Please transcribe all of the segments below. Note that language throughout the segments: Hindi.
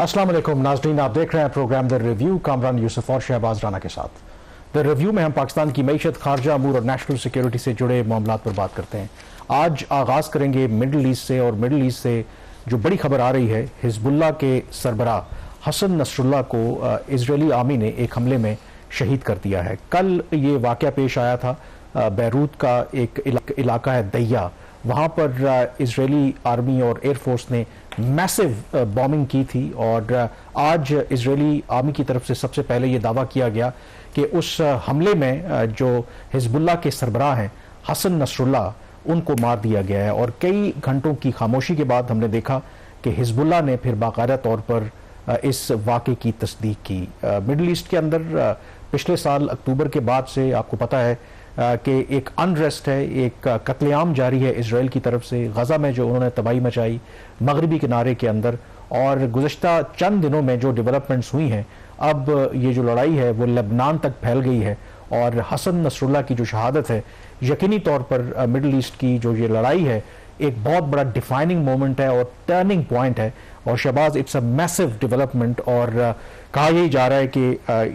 अस्सलाम वालेकुम नाज़रीन, आप देख रहे हैं programme the review Kamran Yusuf और शहबाज राना के साथ। द रिव्यू में हम पाकिस्तान की मईशत, खारजा अमूर और नेशनल सिक्योरिटी से जुड़े मामलों पर बात करते हैं। आज आगाज़ करेंगे मिडल ईस्ट से, और मिडल ईस्ट से जो बड़ी खबर आ रही है, हिजबुल्लाह के सरबराह हसन नसरुल्लाह को इजरायली आर्मी ने एक हमले में शहीद कर दिया है। कल ये वाक़या पेश आया था, बैरूत का एक इलाका है दैया, वहाँ पर इजरायली आर्मी और एयरफोर्स ने मैसिव बॉम्बिंग की थी। और आज इजरायली आर्मी की तरफ से सबसे पहले ये दावा किया गया कि उस हमले में जो हिजबुल्लाह के सरबराह हैं हसन नसरुल्लाह, उनको मार दिया गया है। और कई घंटों की खामोशी के बाद हमने देखा कि हिजबुल्लाह ने फिर बाकायदा तौर पर इस वाक़े की तस्दीक की। मिडल ईस्ट के अंदर पिछले साल अक्टूबर के बाद से आपको पता है कि एक अनरेस्ट है, एक कत्लेआम जारी है इसराइल की तरफ से गजा में, जो उन्होंने तबाही मचाई मगरबी किनारे के अंदर। और गुज़श्ता चंद दिनों में जो डेवलपमेंट्स हुई हैं, अब ये जो लड़ाई है वो लेबनान तक फैल गई है। और हसन नसरुल्लाह की जो शहादत है, यकीनी तौर पर मिडल ईस्ट की जो ये लड़ाई है एक बहुत बड़ा डिफाइनिंग मोमेंट है और टर्निंग पॉइंट है। और Shahbaz, it's a massive development. और कहा यही जा रहा है कि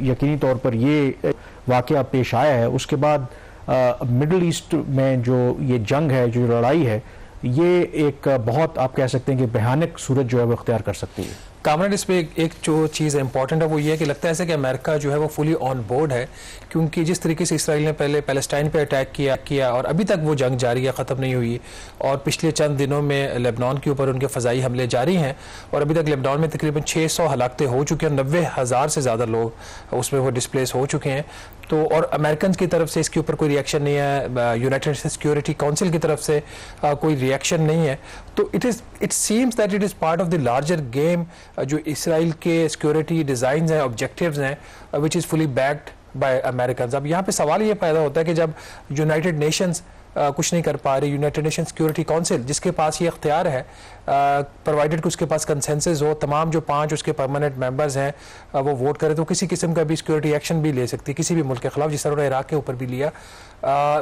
यकीनी तौर पर ये वाक़या पेश आया है, उसके बाद मिडल ईस्ट में जो ये जंग है, जो लड़ाई है, ये एक बहुत, आप कह सकते हैं कि भयानक सूरत जो है वो इख्तियार कर सकती है। कामरान, इस पे एक जो चीज़ इंपॉर्टेंट है वो ये है कि लगता है ऐसे कि अमेरिका जो है वो फुली ऑन बोर्ड है, क्योंकि जिस तरीके से इसराइल ने पहले पैलेस्टाइन पे अटैक किया और अभी तक वो जंग जारी है, ख़त्म नहीं हुई। और पिछले चंद दिनों में लेबनान के ऊपर उनके फ़ज़ाई हमले जारी हैं और अभी तक लेबनान में तकरीबन 600 हलाकतें हो चुकी हैं, 90,000 से ज़्यादा लोग उसमें वो डिस्प्लेस हो चुके हैं। तो और अमेरिकन की तरफ से इसके ऊपर कोई रिएक्शन नहीं है, यूनाइटेड सिक्योरिटी काउंसिल की तरफ से कोई रिएक्शन नहीं है। तो it seems that it is part of the larger game जो इसराइल के सिक्योरिटी डिज़ाइन हैं, ऑब्जेक्टिव्स हैं, which is fully backed by American. अब यहाँ पे सवाल ये पैदा होता है कि जब यूनाइटेड नेशंस कुछ नहीं कर पा रही, यूनाइटेड नेशन सिक्योरिटी काउंसिल जिसके पास ये इख्तियार है, प्रोवाइडेड कि उसके पास कंसेंसस हो, तमाम जो 5 उसके परमानेंट मेंबर्स हैं वो वोट करें, तो किसी किस्म का भी सिक्योरिटी एक्शन भी ले सकती है किसी भी मुल्क के खिलाफ, जिस तरह उन्होंने इराक के ऊपर भी लिया।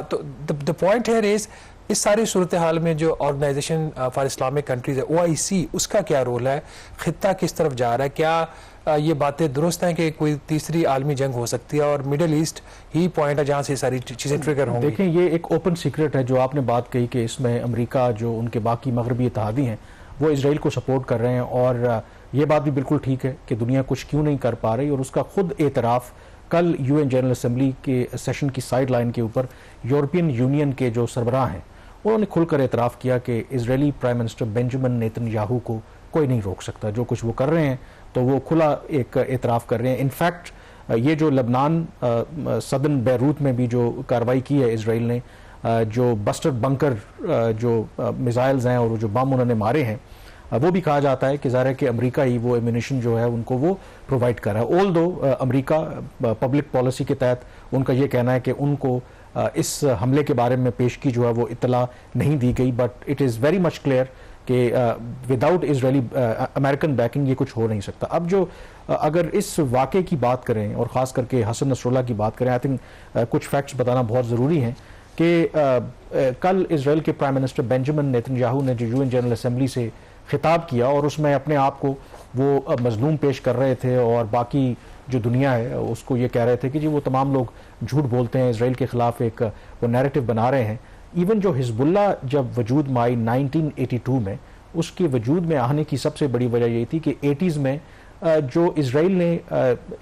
तो द पॉइंट है इज, इस सारी सूरत हाल में जो ऑर्गेनाइजेशन फॉर इस्लामिक कंट्रीज है, OIC, उसका क्या रोल है, खित्ता किस तरफ जा रहा है, क्या ये बातें दुरुस्त हैं कि कोई तीसरी आलमी जंग हो सकती है, और मिडिल ईस्ट ही पॉइंट है जहाँ से सारी चीज़ें ट्रिगर होंगी। देखें, ये एक ओपन सीक्रेट है जो आपने बात कही कि इसमें अमेरिका, जो उनके बाकी मगरबी इत्तेहादी हैं, वो इसराइल को सपोर्ट कर रहे हैं। और ये बात भी बिल्कुल ठीक है कि दुनिया कुछ क्यों नहीं कर पा रही, और उसका खुद एतराफ़ कल UN जनरल असम्बली के सेशन की साइड लाइन के ऊपर यूरोपियन यूनियन के जो सरबराह हैं उन्होंने खुलकर एतराफ़ किया कि Israeli prime minister Benjamin Netanyahu को कोई नहीं रोक सकता। जो कुछ वो कर रहे हैं तो वो खुला एक एतराफ़ कर रहे हैं। इनफैक्ट ये जो लेबनान सदन बैरूत में भी जो कार्रवाई की है इसराइल ने, जो बस्टर बंकर जो मिसाइल्स हैं और जो बम उन्होंने मारे हैं, वो भी कहा जाता है कि ज़ाहिर है कि अमेरिका ही वो एम्यूनिशन जो है उनको वो प्रोवाइड कर रहा है। ऑल दो अमेरिका पब्लिक पॉलिसी के तहत उनका ये कहना है कि उनको इस हमले के बारे में पेशगी जो है वो इत्तला नहीं दी गई, but it is very much clear कि विदाउट इजरायली अमेरिकन बैकिंग ये कुछ हो नहीं सकता। अब जो अगर इस वाक़े की बात करें और ख़ास करके हसन नसरुल्लाह की बात करें, आई थिंक कुछ फैक्ट्स बताना बहुत ज़रूरी हैं कि कल इसराइल के प्राइम मिनिस्टर बेंजामिन नेतन्याहू ने जो UN जनरल असम्बली से खिताब किया और उसमें अपने आप को वो मजलूम पेश कर रहे थे, और बाकी जो दुनिया है उसको ये कह रहे थे कि जी वो तमाम लोग झूठ बोलते हैं, इसराइल के ख़िलाफ़ एक वो नैरेटिव बना रहे हैं। इवन जो हिजबुल्लाह जब वजूद में आई 1982 में, उसके वजूद में आने की सबसे बड़ी वजह यही थी कि 80s में जो इसराइल ने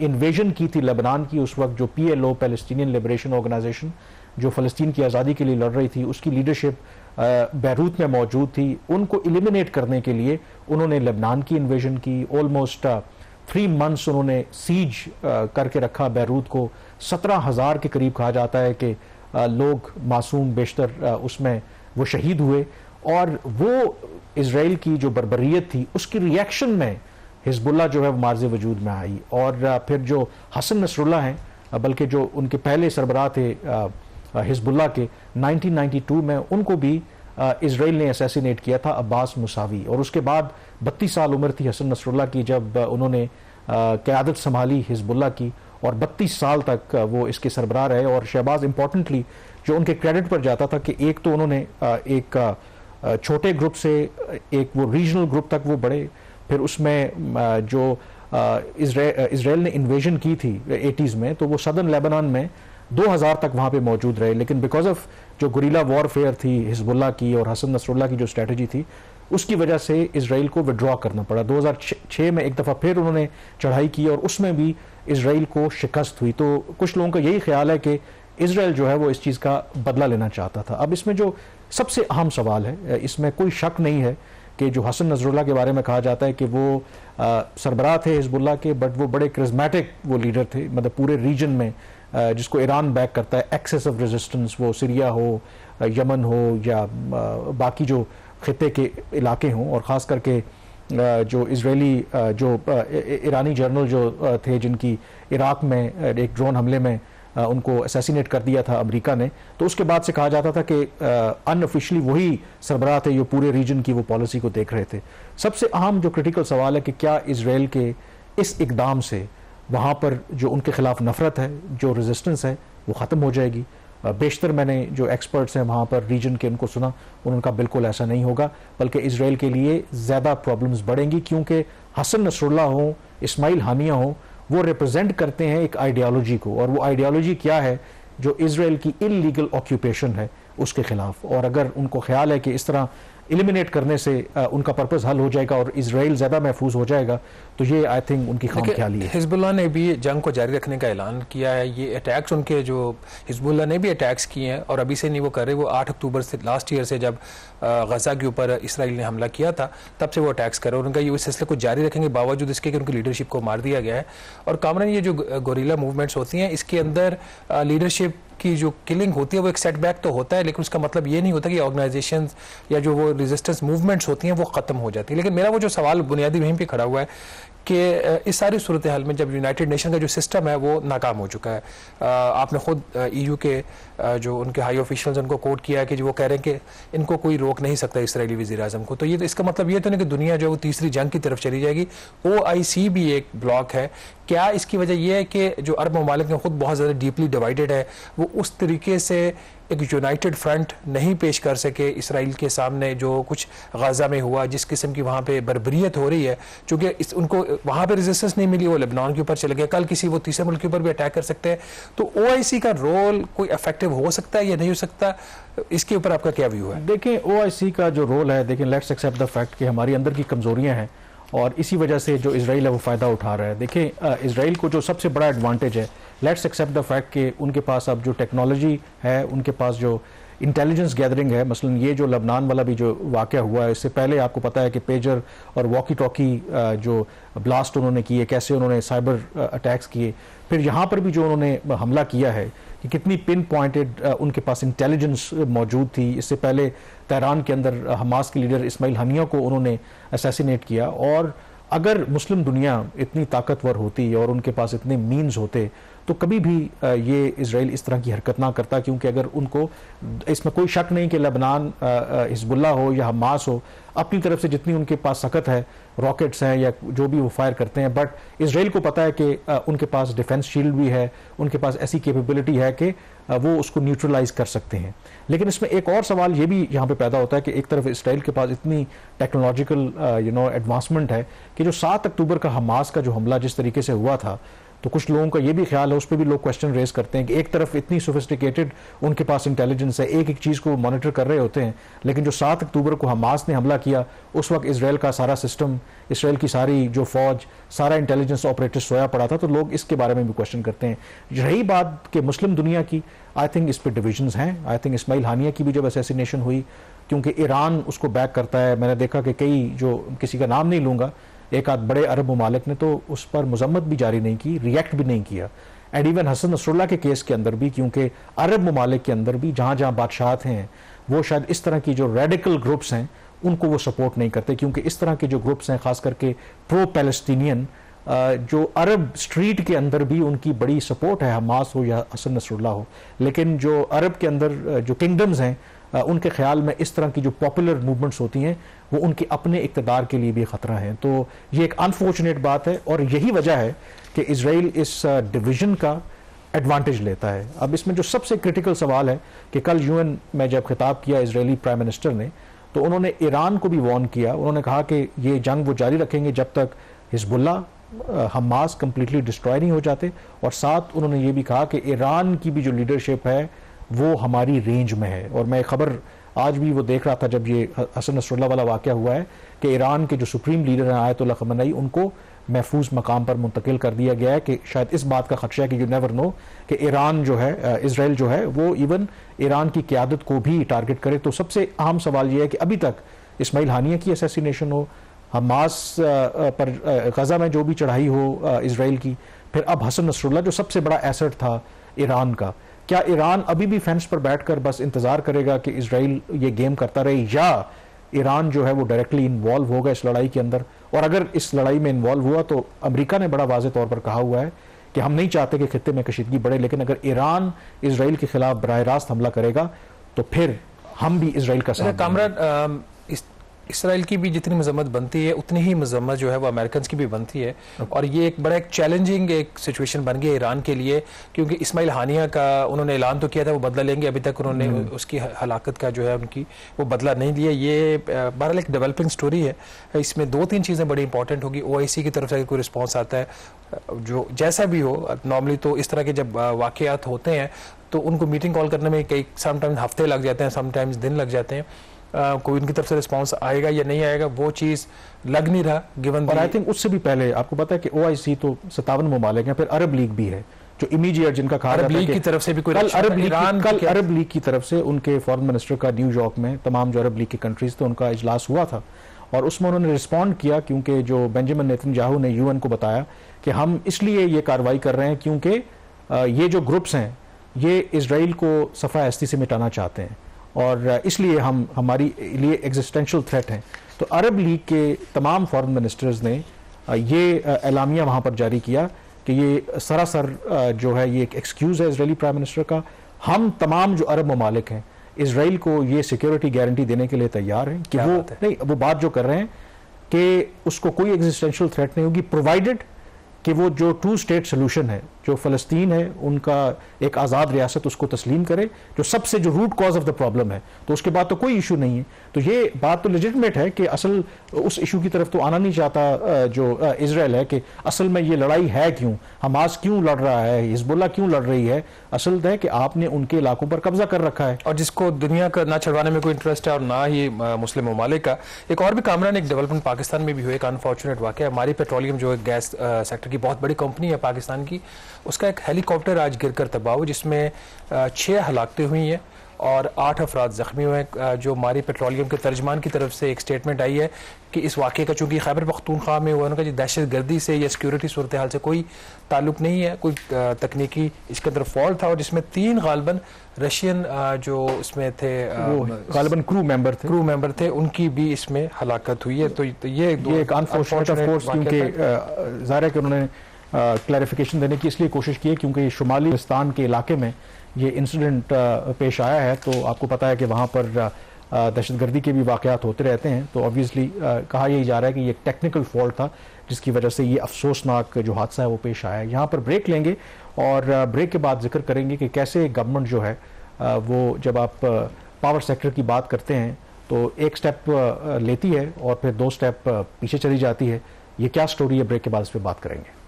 इन्वेजन की थी लेबनान की, उस वक्त जो PLO पैलेस्टीनियन लिबरेशन ऑर्गेनाइजेशन जो फ़लस्तीन की आज़ादी के लिए लड़ रही थी, उसकी लीडरशिप बैरूत में मौजूद थी। उनको एलिमिनेट करने के लिए उन्होंने लेबनान की इन्वेजन की। ऑलमोस्ट 3 मंथ्स उन्होंने सीज करके रखा बैरूत को। 17,000 के करीब कहा जाता है कि लोग मासूम बेशतर उसमें वो शहीद हुए। और वो इसराइल की जो बर्बरियत थी उसकी रिएक्शन में हिजबुल्लाह जो है वो मार्ज़ वजूद में आई। और फिर जो हसन नसरुल्लाह हैं, बल्कि जो उनके पहले सरबराह थे हिजबुल्लाह के, 1992 में उनको भी इसराइल ने असैसिनेट किया था, अब्बास मुसावी। और उसके बाद 32 साल उम्र थी हसन नसरुल्लाह की जब उन्होंने क़यादत संभाली हिजबुल्लाह की, और 32 साल तक वो इसके सरबराह रहे। और शहबाज, इंपॉर्टेंटली जो उनके क्रेडिट पर जाता था कि एक तो उन्होंने एक छोटे ग्रुप से एक वो रीजनल ग्रुप तक वो बढ़े, फिर उसमें जो इसराइल ने इन्वेजन की थी 80s में, तो वो सदर्न लेबनान में 2000 तक वहाँ पे मौजूद रहे, लेकिन बिकॉज ऑफ जो गुरिल्ला वॉरफेयर थी हिजबुल्लाह की और हसन नसरुल्लाह की जो स्ट्रेटजी थी, उसकी वजह से इसराइल को विड्रॉ करना पड़ा। 2006 में एक दफ़ा फिर उन्होंने चढ़ाई की और उसमें भी इसराइल को शिकस्त हुई। तो कुछ लोगों का यही ख्याल है कि इसराइल जो है वो इस चीज़ का बदला लेना चाहता था। अब इसमें जो सबसे अहम सवाल है, इसमें कोई शक नहीं है कि जो हसन नसरुल्लाह के बारे में कहा जाता है कि वो सरबराह थे हिजबुल्लाह के, बट वो बड़े क्रिज्मेटिक वो लीडर थे, मतलब पूरे रीजन में जिसको ईरान बैक करता है, एक्सेस ऑफ रेजिस्टेंस, वो सीरिया हो, यमन हो या बाकी जो खिते के इलाके हों, और ख़ास करके जो इजरायली जो ईरानी जनरल जो थे जिनकी इराक में एक ड्रोन हमले में उनको असैसिनेट कर दिया था अमेरिका ने, तो उसके बाद से कहा जाता था कि अनऑफिशियली वही सरबराह थे जो पूरे रीजन की वो पॉलिसी को देख रहे थे। सबसे अहम जो क्रिटिकल सवाल है कि क्या इसराइल के इस इकदाम से वहाँ पर जो उनके खिलाफ नफरत है, जो रेजिस्टेंस है, वो ख़त्म हो जाएगी। बेशतर मैंने जो एक्सपर्ट्स हैं वहाँ पर रीजन के उनको सुना, उन्होंने कहा बिल्कुल ऐसा नहीं होगा, बल्कि इसराइल के लिए ज़्यादा प्रॉब्लम्स बढ़ेंगी, क्योंकि हसन नसरुल्लाह हो, इस्माइल हानिया हो, वो रिप्रेजेंट करते हैं एक आइडियोलॉजी को, और वो आइडियोलॉजी क्या है? जो इसराइल की इल्लीगल ऑक्यूपेशन है उसके खिलाफ। और अगर उनको ख्याल है कि इस तरह एलिमिनेट करने से उनका पर्पस हल हो जाएगा और इसराइल ज़्यादा महफूज हो जाएगा, तो ये आई थिंक उनकी खामख्याली है। हिजबुल्लाह ने भी जंग को जारी रखने का ऐलान किया है। ये अटैक्स उनके जो हिजबुल्लाह ने भी अटैक्स किए हैं और अभी से नहीं वो कर रहे, वो 8 अक्टूबर से लास्ट ईयर से जब गजा के ऊपर इसराइल ने हमला किया था तब से वो अटैक्स कर रहे हैं। उनका ये इस सिलसिले को जारी रखेंगे बावजूद इसके कि उनकी लीडरशिप को मार दिया गया है। और कामरान ये जो गोरिल्ला मूवमेंट्स होती हैं इसके अंदर लीडरशिप की जो किलिंग होती है वो एक सेटबैक तो होता है, लेकिन उसका मतलब ये नहीं होता कि ऑर्गेनाइजेशन या जो वो रेजिस्टेंस मूवमेंट्स होती हैं वो ख़त्म हो जाती है। लेकिन मेरा वो जो सवाल बुनियादी वहीं पे खड़ा हुआ है कि इस सारी सूरत हाल में जब यूनाइटेड नेशन का जो सिस्टम है वो नाकाम हो चुका है, आपने खुद EU के जो उनके हाई ऑफिशियल्स उनको कोट किया है कि जो वो कह रहे हैं कि इनको कोई रोक नहीं सकता इसराइली वज़ीर-ए-आज़म को, तो ये तो इसका मतलब ये तो नहीं कि दुनिया जो है वो तीसरी जंग की तरफ चली जाएगी। OIC भी एक ब्लॉक है, क्या इसकी वजह यह है कि जो अरब ममालिक में खुद बहुत ज़्यादा डीपली डिवाइडेड है, वो उस तरीके से एक यूनाइटेड फ्रंट नहीं पेश कर सके इसराइल के सामने जो कुछ गाजा में हुआ, जिस किस्म की वहाँ पे बर्बरियत हो रही है, चूँकि उनको वहाँ पे रेजिस्टेंस नहीं मिली, वो लेबनान के ऊपर चले गए, कल किसी वो तीसरे मुल्क के ऊपर भी अटैक कर सकते हैं। तो OIC का रोल कोई इफेक्टिव हो सकता है या नहीं हो सकता, इसके ऊपर आपका क्या व्यू है? देखें OIC का जो रोल है, देखें लेट्स एक्सेप्ट द फैक्ट कि हमारी अंदर की कमज़ोरियाँ हैं और इसी वजह से जो इसराइल है वो फ़ायदा उठा रहा है। देखें इसराइल को जो सबसे बड़ा एडवांटेज है, लेट्स एक्सेप्ट द फैक्ट कि उनके पास अब जो टेक्नोलॉजी है, उनके पास जो इंटेलिजेंस गैदरिंग है, मसलन ये जो लबनान वाला भी जो वाक़या हुआ है, इससे पहले आपको पता है कि पेजर और वॉकी टॉकी जो ब्लास्ट उन्होंने किए, कैसे उन्होंने साइबर अटैक्स किए, फिर यहाँ पर भी जो उन्होंने हमला किया है कि कितनी पिन पॉइंटेड उनके पास इंटेलिजेंस मौजूद थी। इससे पहले तेहरान के अंदर हमास के लीडर इस्माइल हानिया को उन्होंने असैसिनेट किया। और अगर मुस्लिम दुनिया इतनी ताकतवर होती और उनके पास इतने मीन्स होते तो कभी भी ये इसराइल इस तरह की हरकत ना करता, क्योंकि अगर उनको इसमें कोई शक नहीं कि लबनान हिजबुल्लाह हो या हमास हो, अपनी तरफ से जितनी उनके पास सकत है, रॉकेट्स हैं या जो भी वो फायर करते हैं, बट इसराइल को पता है कि उनके पास डिफेंस शील्ड भी है, उनके पास ऐसी कैपेबिलिटी है कि वो उसको न्यूट्रलाइज कर सकते हैं। लेकिन इसमें एक और सवाल ये भी यहाँ पे पैदा होता है कि एक तरफ इसराइल के पास इतनी टेक्नोलॉजिकल एडवांसमेंट है कि जो 7 अक्टूबर का हमास का जो हमला जिस तरीके से हुआ था, तो कुछ लोगों का ये भी ख्याल है, उस पर भी लोग क्वेश्चन रेज करते हैं कि एक तरफ इतनी सोफिस्टिकेटेड उनके पास इंटेलिजेंस है, एक एक चीज़ को मॉनिटर कर रहे होते हैं, लेकिन जो 7 अक्टूबर को हमास ने हमला किया उस वक्त इसराइल का सारा सिस्टम, इसराइल की सारी जो फौज, सारा इंटेलिजेंस ऑपरेटर सोया पड़ा था। तो लोग इसके बारे में भी क्वेश्चन करते हैं। रही बात कि मुस्लिम दुनिया की, आई थिंक इस पर डिविजन्स हैं। आई थिंक इस्माइल हानिया की भी जब असैसिनेशन हुई, क्योंकि ईरान उसको बैक करता है, मैंने देखा कि कई जो किसी का नाम नहीं लूँगा, एक आध बड़े अरब ममालिक ने तो उस पर मजम्मत भी जारी नहीं की, रिएक्ट भी नहीं किया। एंड इवन हसन नसरुल्लाह के केस के अंदर भी, क्योंकि अरब ममालिक के अंदर भी जहाँ जहाँ बादशाहत हैं वो शायद इस तरह की जो रेडिकल ग्रुप्स हैं उनको वो सपोर्ट नहीं करते, क्योंकि इस तरह के जो ग्रुप्स हैं खास करके प्रो पैलेस्टीनियन, जो अरब स्ट्रीट के अंदर भी उनकी बड़ी सपोर्ट है, हमास हो या हसन नसरुल्लाह हो। लेकिन जो अरब के अंदर जो किंगडम्स हैं उनके ख्याल में इस तरह की जो पॉपुलर मूवमेंट्स होती हैं वो उनके अपने इक़्तिदार के लिए भी ख़तरा है। तो ये एक अनफॉर्चुनेट बात है और यही वजह है कि इसराइल इस डिवीज़न का एडवांटेज लेता है। अब इसमें जो सबसे क्रिटिकल सवाल है कि कल UN में जब खिताब किया इसराइली प्राइम मिनिस्टर ने, तो उन्होंने ईरान को भी वार्न किया। उन्होंने कहा कि ये जंग वो जारी रखेंगे जब तक हिजबुल्ला, हमास कंप्लीटली डिस्ट्रॉय नहीं हो जाते, और साथ उन्होंने ये भी कहा कि ईरान की भी जो लीडरशिप है वो हमारी रेंज में है। और मैं खबर आज भी वो देख रहा था जब ये हसन नसरुल्लाह वाला वाक़या हुआ है कि ईरान के जो सुप्रीम लीडर हैं आयतुल्लाह खमेनी, उनको महफूज मकाम पर मुंतकिल कर दिया गया है कि शायद इस बात का खदशा है कि यू नेवर नो कि ईरान जो है, इसराइल जो है वो इवन ईरान की क़यादत को भी टारगेट करे। तो सबसे अहम सवाल ये है कि अभी तक इस्माइल हानिया की असैसिनेशन हो, हमास पर गजा में जो भी चढ़ाई हो इसराइल की, फिर अब हसन नसरुल्लाह जो सबसे बड़ा एसेट था ईरान का, क्या ईरान अभी भी फेंस पर बैठकर बस इंतजार करेगा कि इसराइल ये गेम करता रहे, या ईरान जो है वो डायरेक्टली इन्वॉल्व होगा इस लड़ाई के अंदर? और अगर इस लड़ाई में इन्वॉल्व हुआ तो अमेरिका ने बड़ा वाज़ेह तौर पर कहा हुआ है कि हम नहीं चाहते कि खित्ते में कशीदगी बढ़े, लेकिन अगर ईरान इसराइल के खिलाफ बराह रास्त हमला करेगा तो फिर हम भी इसराइल का साथ कामरान, इसराइल की भी जितनी मजम्मत बनती है उतनी ही मजम्मत जो है वो अमेरिकन की भी बनती है। और ये एक बड़ा एक चैलेंजिंग एक सिचुएशन बन गया ईरान के लिए, क्योंकि इस्माइल हानिया का उन्होंने ऐलान तो किया था वो बदला लेंगे, अभी तक उन्होंने उसकी हलाकत का जो है उनकी वो बदला नहीं लिया। ये बहरहाल एक डेवलपिंग स्टोरी है। इसमें 2-3 चीज़ें बड़ी इंपॉर्टेंट होगी। OIC की तरफ से कोई रिस्पॉन्स आता है, जो जैसा भी हो, नॉर्मली तो इस तरह के जब वाक़यात होते हैं तो उनको मीटिंग कॉल करने में कई समटाइम्स हफ्ते लग जाते हैं, समटाइम्स दिन लग जाते हैं। कोई उनकी तरफ से रिस्पांस आएगा या नहीं आएगा वो चीज लग नहीं रहा गिवन। और आई थिंक उससे भी पहले आपको पता है कि OIC तो 57 ममालिक हैं, फिर अरब लीग भी है जो इमीडिएट, जिनका कहा अरब लीग की तरफ से भी कोई अरब लीग की तरफ से उनके फॉरेन मिनिस्टर का न्यूयॉर्क में तमाम जो अरब लीग की कंट्रीज थे उनका इजलास हुआ था, और उसमें उन्होंने रिस्पॉन्ड किया, क्योंकि जो बेंजामिन नेतन्याहू ने UN को बताया कि हम इसलिए ये कार्रवाई कर रहे हैं क्योंकि ये जो ग्रुप्स हैं ये इसराइल को सफ़ा हस्ती से मिटाना चाहते हैं, और इसलिए हम हमारी लिए एग्जिस्टेंशियल थ्रेट हैं। तो अरब लीग के तमाम फॉरेन मिनिस्टर्स ने ये एलामिया वहाँ पर जारी किया कि ये सरासर जो है ये एक एक्सक्यूज़ है इजरायली प्राइम मिनिस्टर का। हम तमाम जो अरब ममालिक हैं इसराइल को ये सिक्योरिटी गारंटी देने के लिए तैयार हैं कि वो नहीं, वो बात जो कर रहे हैं कि उसको कोई एग्जिस्टेंशियल थ्रेट नहीं होगी, प्रोवाइडेड कि वो जो 2 स्टेट सोल्यूशन है, जो फ़लस्तीन है उनका एक आज़ाद रियासत उसको तस्लीम करे, जो सबसे जो root cause of the problem है, तो उसके बाद तो कोई इशू नहीं है। तो ये बात तो लेजिटिमेट है कि असल उस इशू की तरफ तो आना नहीं चाहता जो इसराइल है कि असल में ये लड़ाई है क्यों, हमास क्यों लड़ रहा है, हिजबुल्ला क्यों लड़ रही है। असल है कि आपने उनके इलाकों पर कब्जा कर रखा है, और जिसको दुनिया का ना छड़वाने में कोई इंटरेस्ट है और ना ही मुस्लिम ममालिक का। एक और भी कामरान एक डेवलपमेंट पाकिस्तान में भी हुआ, एक अनफॉर्चुनेट वाक़या। हमारी पेट्रोलियम जो गैस सेक्टर की बहुत बड़ी कंपनी है पाकिस्तान की, उसका एक हेलीकॉप्टर आज गिरकर तबाह हुआ जिसमें 6 हलाकतें हुई हैं और 8 अफराद ज़ख्मी हुए हैं। जो हमारी पेट्रोलियम के तर्जमान की तरफ से एक स्टेटमेंट आई है कि इस वाक़े का चूँकि खैबर पख्तूनख्वा में हुआ, उनका दहशत गर्दी से या सिक्योरिटी सूरत हाल से कोई ताल्लुक नहीं है, कोई तकनीकी इसके अंदर फॉल्ट था, और जिसमें 3 गालबन रशियन जो इसमें थे गालबन क्रू मेंबर थे, उनकी भी इसमें हलाकत हुई है। तो ये एक अनफॉर्चुनेट ऑफ कोर्स, क्योंकि ज़ाहिर है कि उन्होंने क्लैरिफिकेशन देने की इसलिए कोशिश की है क्योंकि शुमाली पाकिस्तान के इलाके में ये इंसिडेंट पेश आया है। तो आपको पता है कि वहाँ पर दहशतगर्दी के भी वाक़यात होते रहते हैं, तो ऑब्वियसली कहा यही जा रहा है कि ये एक टेक्निकल फॉल्ट था जिसकी वजह से ये अफसोसनाक जो हादसा है वो पेश आया है। यहाँ पर ब्रेक लेंगे और ब्रेक के बाद जिक्र करेंगे कि कैसे गवर्नमेंट जो है वो जब आप पावर सेक्टर की बात करते हैं तो एक स्टेप लेती है और फिर 2 स्टेप पीछे चली जाती है। ये क्या स्टोरी है, ब्रेक के बाद इस पर बात करेंगे।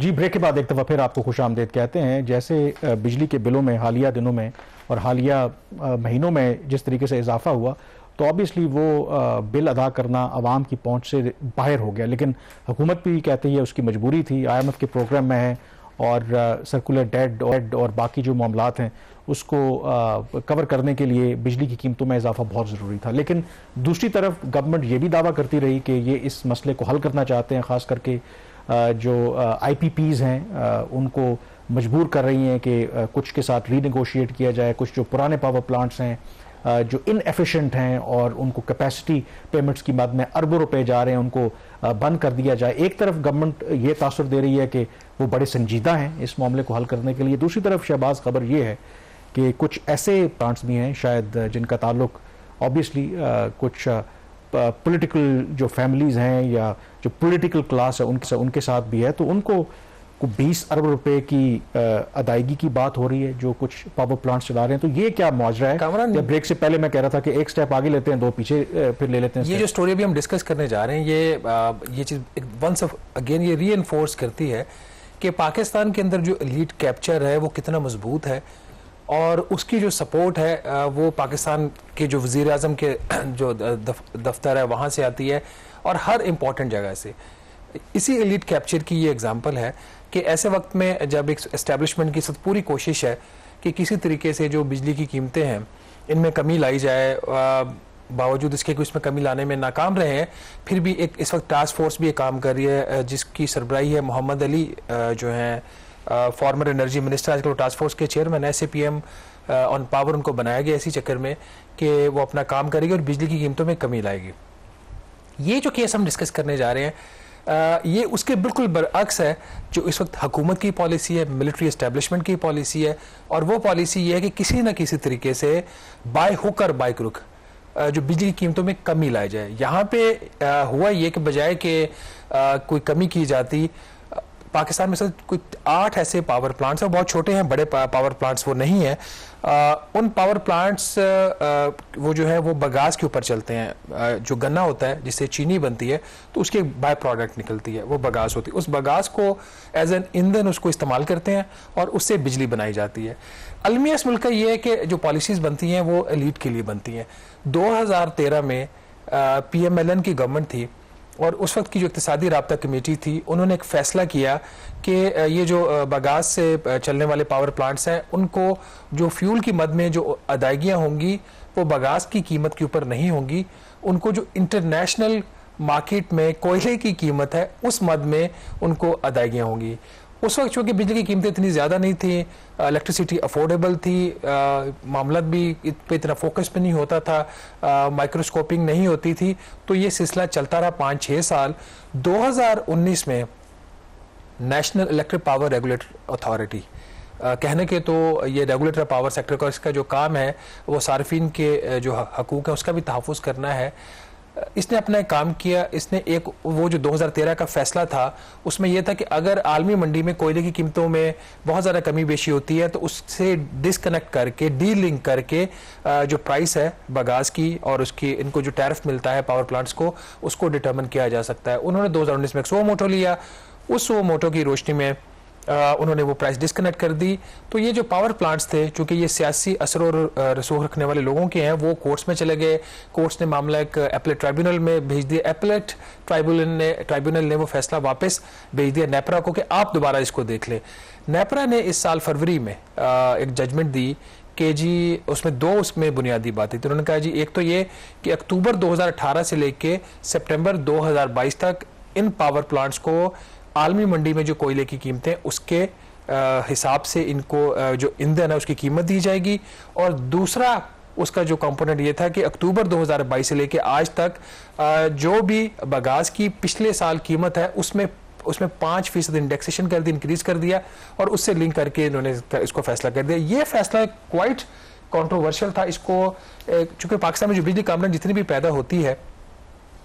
जी, ब्रेक के बाद एक दफ़ा फिर आपको खुशामदीद कहते हैं। जैसे बिजली के बिलों में हालिया दिनों में और हालिया महीनों में जिस तरीके से इजाफा हुआ, तो ऑब्वियसली वो बिल अदा करना आवाम की पहुंच से बाहर हो गया, लेकिन हुकूमत भी कहती है उसकी मजबूरी थी, IMF के प्रोग्राम में है और सर्कुलर डेट और बाकी जो मामलात हैं उसको कवर करने के लिए बिजली की कीमतों में इजाफा बहुत ज़रूरी था। लेकिन दूसरी तरफ गवर्नमेंट ये भी दावा करती रही कि ये इस मसले को हल करना चाहते हैं, ख़ास करके जो IPPs हैं उनको मजबूर कर रही हैं कि कुछ के साथ रीनेगोशिएट किया जाए, कुछ जो पुराने पावर प्लांट्स हैं जो इनएफिशिएंट हैं और उनको कैपेसिटी पेमेंट्स की मद में अरबों रुपए जा रहे हैं उनको बंद कर दिया जाए। एक तरफ गवर्नमेंट ये तासुर दे रही है कि वो बड़े संजीदा हैं इस मामले को हल करने के लिए, दूसरी तरफ शहबाज खबर ये है कि कुछ ऐसे प्लांट्स भी हैं शायद जिनका ताल्लुक ऑब्वियसली कुछ पॉलिटिकल जो फैमिलीज़ हैं या जो पॉलिटिकल क्लास है उनके साथ भी है, तो उनको को 20 अरब रुपए की अदायगी की बात हो रही है जो कुछ पावर प्लांट्स चला रहे हैं। तो ये क्या मुआवजा है? या ब्रेक से पहले मैं कह रहा था कि एक स्टेप आगे लेते हैं, दो पीछे फिर ले लेते हैं। ये जो स्टोरी भी हम डिस्कस करने जा रहे हैं, ये चीज़ वंस अगेन ये रीइंफोर्स करती है कि पाकिस्तान के अंदर जो एलीट कैप्चर है वो कितना मजबूत है, और उसकी जो सपोर्ट है वो पाकिस्तान के जो वज़ीर आज़म के जो दफ्तर है वहाँ से आती है, और हर इम्पॉर्टेंट जगह से। इसी एलीट कैप्चर की ये एग्जांपल है कि ऐसे वक्त में जब एक एस्टेब्लिशमेंट की पूरी कोशिश है कि किसी तरीके से जो बिजली की कीमतें हैं इनमें कमी लाई जाए, बावजूद इसके कि उसमें कमी लाने में नाकाम रहे हैं, फिर भी एक इस वक्त टास्क फोर्स भी एक काम कर रही है जिसकी सरबराही है मोहम्मद अली जो हैं फॉर्मर एनर्जी मिनिस्टर, आजकल टास्क फोर्स के चेयरमैन है। SAPM ऑन पावर उनको बनाया गया इसी चक्कर में कि वो अपना काम करेगी और बिजली की कीमतों में कमी लाएगी। ये जो केस हम डिस्कस करने जा रहे हैं ये उसके बिल्कुल बरअक्स है जो इस वक्त हुकूमत की पॉलिसी है, मिलिट्री एस्टेब्लिशमेंट की पॉलिसी है, और वो पॉलिसी ये है कि किसी न किसी तरीके से बाय हुक और बाय क्रुक जो बिजली की कीमतों में कमी लाई जाए। यहाँ पे हुआ ये कि बजाय कि कोई कमी की जाती, पाकिस्तान में से कुछ 8 ऐसे पावर प्लांट्स हैं, बहुत छोटे हैं, बड़े पावर प्लांट्स वो नहीं है। उन पावर प्लांट्स वो जो है वो बगास के ऊपर चलते हैं। जो गन्ना होता है जिससे चीनी बनती है तो उसकी बाय प्रोडक्ट निकलती है, वो बगास होती है। उस बगास को एज एन ईंधन उसको इस्तेमाल करते हैं और उससे बिजली बनाई जाती है। अलमिया इस मुल्क का ये है कि जो पॉलिसीज़ बनती हैं वो एलीट के लिए बनती हैं। 2013 में PMLN की गवर्नमेंट थी और उस वक्त की जो इक्तिसादी राब्ता कमेटी थी उन्होंने एक फ़ैसला किया कि ये जो बगास से चलने वाले पावर प्लांट्स हैं उनको जो फ्यूल की मद में जो अदायगियाँ होंगी वो बगास की कीमत के ऊपर नहीं होंगी, उनको जो इंटरनेशनल मार्केट में कोयले की कीमत है उस मद में उनको अदायगियाँ होंगी। उस वक्त चूँकि बिजली की कीमतें इतनी ज़्यादा नहीं थी, इलेक्ट्रिसिटी अफोर्डेबल थी, मामला भी पे इतना फोकस भी नहीं होता था, माइक्रोस्कोपिंग नहीं होती थी, तो ये सिलसिला चलता रहा 5-6 साल। 2019 में national electric power regulator authority कहने के तो ये रेगुलेटर पावर सेक्टर का इसका जो काम है वो सार्फिन के जो हकूक़ है उसका भी तहफ़्फ़ुज़ करना है। इसने अपना काम किया। इसने एक वो जो 2013 का फैसला था उसमें यह था कि अगर आलमी मंडी में कोयले की कीमतों में बहुत ज़्यादा कमी बेशी होती है तो उससे डिसकनेक्ट करके डी लिंक करके जो प्राइस है बगास की और उसकी इनको जो टैरिफ मिलता है पावर प्लांट्स को उसको डिटर्मिन किया जा सकता है। उन्होंने 2019 में एक सो मोटो लिया, उस सो मोटो की रोशनी में उन्होंने वो प्राइस डिस्कनेक्ट कर दी। तो ये जो पावर प्लांट्स थे चूंकि ये सियासी असर और रसूख रखने वाले लोगों के हैं वो कोर्ट्स में चले गए। कोर्ट्स ने मामला एक एपलेट ट्राइब्यूनल में भेज दिया। एपलेट ट्राइब्यूनल ने वो फैसला वापस भेज दिया नेपरा को कि आप दोबारा इसको देख लें। नेपरा ने इस साल फरवरी में एक जजमेंट दी कि जी उसमें बुनियादी बातें थी। उन्होंने कहा जी एक तो ये कि अक्टूबर 2018 से लेके सितंबर 2022 तक इन पावर प्लांट्स को आलमी मंडी में जो कोयले की कीमतें उसके हिसाब से इनको जो ईंधन है उसकी कीमत दी जाएगी। और दूसरा उसका जो कंपोनेंट ये था कि अक्टूबर 2022 से लेके आज तक जो भी बगास की पिछले साल कीमत है उसमें 5% इंडेक्सेशन कर दी, इंक्रीज कर दिया और उससे लिंक करके इन्होंने इसको फैसला कर दिया। ये फैसला क्वाइट कॉन्ट्रोवर्शियल था। इसको चूंकि पाकिस्तान में जो बिजली कामरान जितनी भी पैदा होती है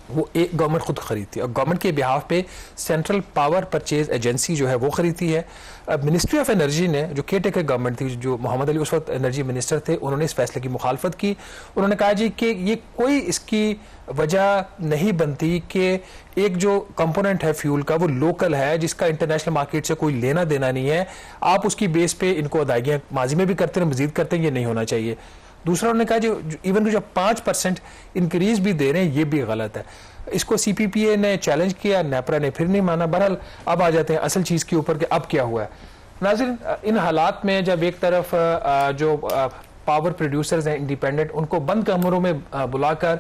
वो एक गवर्नमेंट खुद खरीदती है और गवर्नमेंट के बिहाफ पे सेंट्रल पावर परचेज एजेंसी जो है वो खरीदती है। मिनिस्ट्री ऑफ एनर्जी ने जो केयर टेकर गवर्नमेंट थी, जो मोहम्मद अली उस वक्त एनर्जी मिनिस्टर थे, उन्होंने इस फैसले की मुखालफत की। उन्होंने कहा जी कि ये कोई इसकी वजह नहीं बनती कि एक जो कंपोनेंट है फ्यूल का वो लोकल है जिसका इंटरनेशनल मार्केट से कोई लेना देना नहीं है, आप उसकी बेस पे इनको अदायगियाँ माजी में भी करते हैं मजीद करते हैं, ये नहीं होना चाहिए। दूसरा उन्होंने कहा जो इवन जो 5% इंक्रीज भी दे रहे हैं ये भी गलत है। इसको CPPA ने चैलेंज किया, नेपरा ने फिर नहीं माना। बहरहाल अब आ जाते हैं असल चीज़ के ऊपर कि अब क्या हुआ है। नाज़रीन, इन हालात में जब एक तरफ जो पावर प्रोड्यूसर्स हैं इंडिपेंडेंट उनको बंद कमरों में बुलाकर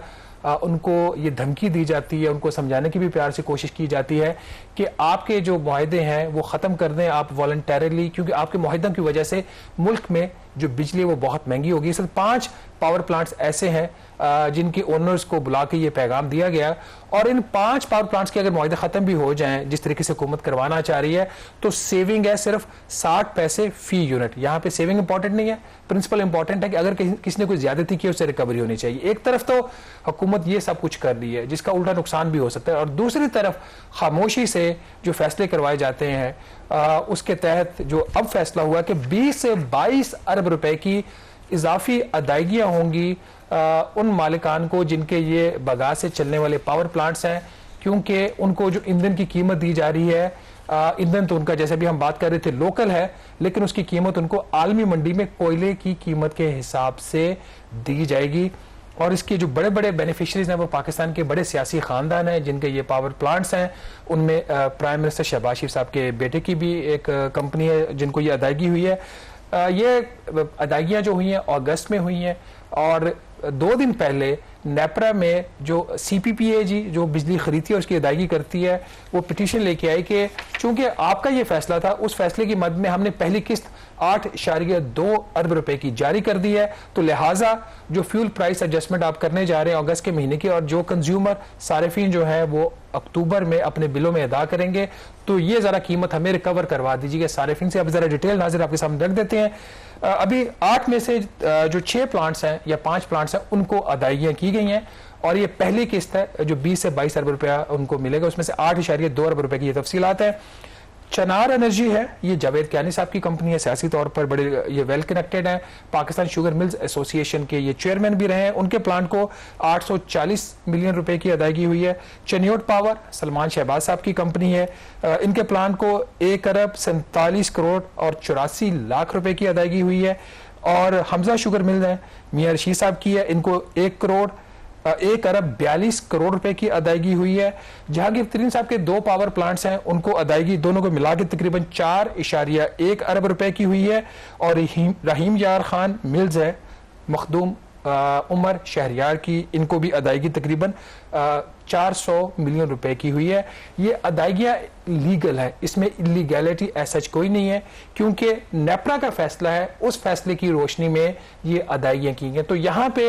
उनको ये धमकी दी जाती है, उनको समझाने की भी प्यार से कोशिश की जाती है कि आपके जो मुआहदे हैं वो ख़त्म कर दें आप वॉलंटरली, क्योंकि आपके मुआहदों की वजह से मुल्क में जो बिजली वो बहुत महंगी होगी। सिर्फ 5 पावर प्लांट्स ऐसे हैं जिनके ओनर्स को बुला के ये पैगाम दिया गया, और इन 5 पावर प्लांट्स के अगर मुआहदे खत्म भी हो जाएं जिस तरीके से हुकूमत करवाना चाह रही है, तो सेविंग है सिर्फ 60 पैसे फी यूनिट। यहाँ पे सेविंग इंपॉर्टेंट नहीं है, प्रिंसिपल इंपॉर्टेंट है कि अगर किसी ने कोई ज्यादती की उससे रिकवरी होनी चाहिए। एक तरफ तो हुकूमत ये सब कुछ कर रही है जिसका उल्टा नुकसान भी हो सकता है, और दूसरी तरफ खामोशी से जो फैसले करवाए जाते हैं उसके तहत जो अब फैसला हुआ कि 20 से 22 अरब रुपए की इजाफी अदायगियां होंगी उन मालिकान को जिनके ये बगास से चलने वाले पावर प्लांट्स हैं, क्योंकि उनको जो ईंधन की कीमत दी जा रही है, ईंधन तो उनका जैसे भी हम बात कर रहे थे लोकल है, लेकिन उसकी कीमत उनको आलमी मंडी में कोयले की कीमत के हिसाब से दी जाएगी। और इसके जो बड़े बड़े बेनिफिशरीज हैं वो पाकिस्तान के बड़े सियासी खानदान हैं जिनके ये पावर प्लांट्स हैं। उनमें प्राइम मिनिस्टर शहबाज शरीफ साहब के बेटे की भी एक कंपनी है जिनको ये अदायगी हुई है। ये अदायगियां जो हुई हैं अगस्त में हुई हैं, और 2 दिन पहले नेपरा में जो CPPA जी जो बिजली खरीदती है उसकी अदायगी करती है, वो पिटीशन लेके आई कि चूंकि आपका ये फैसला था, उस फैसले की मद में हमने पहली किस्त 8.2 अरब रुपए की जारी कर दी है, तो लिहाजा जो फ्यूल प्राइस एडजस्टमेंट आप करने जा रहे हैं अगस्त के महीने की, और जो कंज्यूमर सारिफिन जो है वो अक्टूबर में अपने बिलों में अदा करेंगे, तो ये जरा कीमत हमें रिकवर करवा दीजिएगा सारिफिन से। अब जरा डिटेल नाज़िर आपके सामने रख देते हैं। अभी 8 में से जो 6 प्लांट्स हैं या 5 प्लांट्स हैं उनको अदायगियां की गई हैं, और ये पहली किस्त है जो 20 से 22 अरब रुपया उनको मिलेगा, उसमें से 8.2 अरब रुपए की ये तफसीलात है। चनार एनर्जी है, ये जावेद कियानी साहब की कंपनी है, सियासी तौर पर बड़े ये वेल कनेक्टेड है, पाकिस्तान शुगर मिल्स एसोसिएशन के ये चेयरमैन भी रहे हैं। उनके प्लांट को 840 मिलियन रुपए की अदायगी हुई है। चनियोट पावर सलमान शहबाज साहब की कंपनी है, इनके प्लांट को 1 अरब 47 करोड़ और 84 लाख रुपए की अदायगी हुई है। और हमजा शुगर मिल है, मियां रशीद साहब की है, इनको 1 अरब 42 करोड़ रुपए की अदायगी हुई है। जहांगीर तरीन साहब के 2 पावर प्लांट्स हैं, उनको अदायगी दोनों को मिला के तकरीबन 4.1 अरब रुपए की हुई है। और रहीम यार खान मिल्स है, मखदूम उमर शहरियार की, इनको भी अदायगी तकरीबन 400 मिलियन रुपए की हुई है। ये अदायगियां लीगल है, इसमें इलीगैलिटी सच कोई नहीं है, क्योंकि नेपरा का फैसला है, उस फैसले की रोशनी में ये अदायगियां की गई। तो यहाँ पे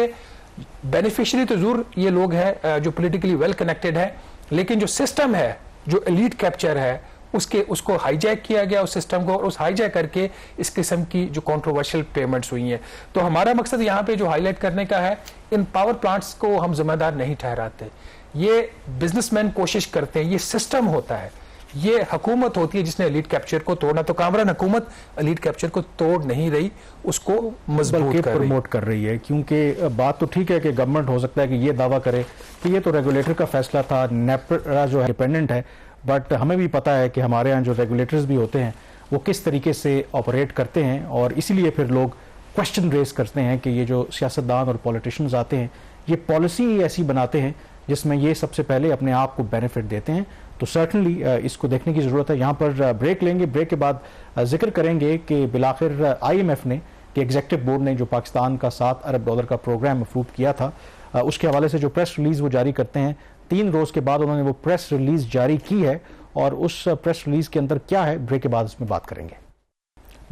बेनिफिशियरी तो जरूर ये लोग हैं जो पॉलिटिकली वेल कनेक्टेड है, लेकिन जो सिस्टम है, जो एलीट कैप्चर है, उसको हाईजैक किया गया उस सिस्टम को, और उस हाईजैक करके इस किस्म की जो कंट्रोवर्शियल पेमेंट्स हुई हैं। तो हमारा मकसद यहाँ पे जो हाईलाइट करने का है, इन पावर प्लांट्स को हम जिम्मेदार नहीं ठहराते, ये बिजनेसमैन कोशिश करते हैं, ये सिस्टम होता है, ये हुकूमत होती है जिसने एलीट कैप्चर को तोड़ना। तो कामरान हुकूमत एलीट कैप्चर को तोड़ नहीं रही, उसको मजबूत प्रमोट कर रही है। क्योंकि बात तो ठीक है कि गवर्नमेंट हो सकता है कि ये दावा करे कि ये तो रेगुलेटर का फैसला था, नेपरा जो है डिपेंडेंट है, बट हमें भी पता है कि हमारे यहाँ जो रेगुलेटर्स भी होते हैं वो किस तरीके से ऑपरेट करते हैं, और इसीलिए फिर लोग क्वेश्चन रेज करते हैं कि ये जो सियासतदान और पॉलिटिशियंस आते हैं ये पॉलिसी ऐसी बनाते हैं जिसमें ये सबसे पहले अपने आप को बेनिफिट देते हैं। तो सर्टनली इसको देखने की ज़रूरत है। यहाँ पर ब्रेक लेंगे, ब्रेक के बाद जिक्र करेंगे कि बिलाखिर IMF ने कि एग्जीक्यूटिव बोर्ड ने जो पाकिस्तान का $7 अरब का प्रोग्राम अप्रूव किया था, उसके हवाले से जो प्रेस रिलीज़ वो जारी करते हैं, 3 रोज़ के बाद उन्होंने वो प्रेस रिलीज़ जारी की है, और उस प्रेस रिलीज़ के अंदर क्या है, ब्रेक के बाद इसमें बात करेंगे।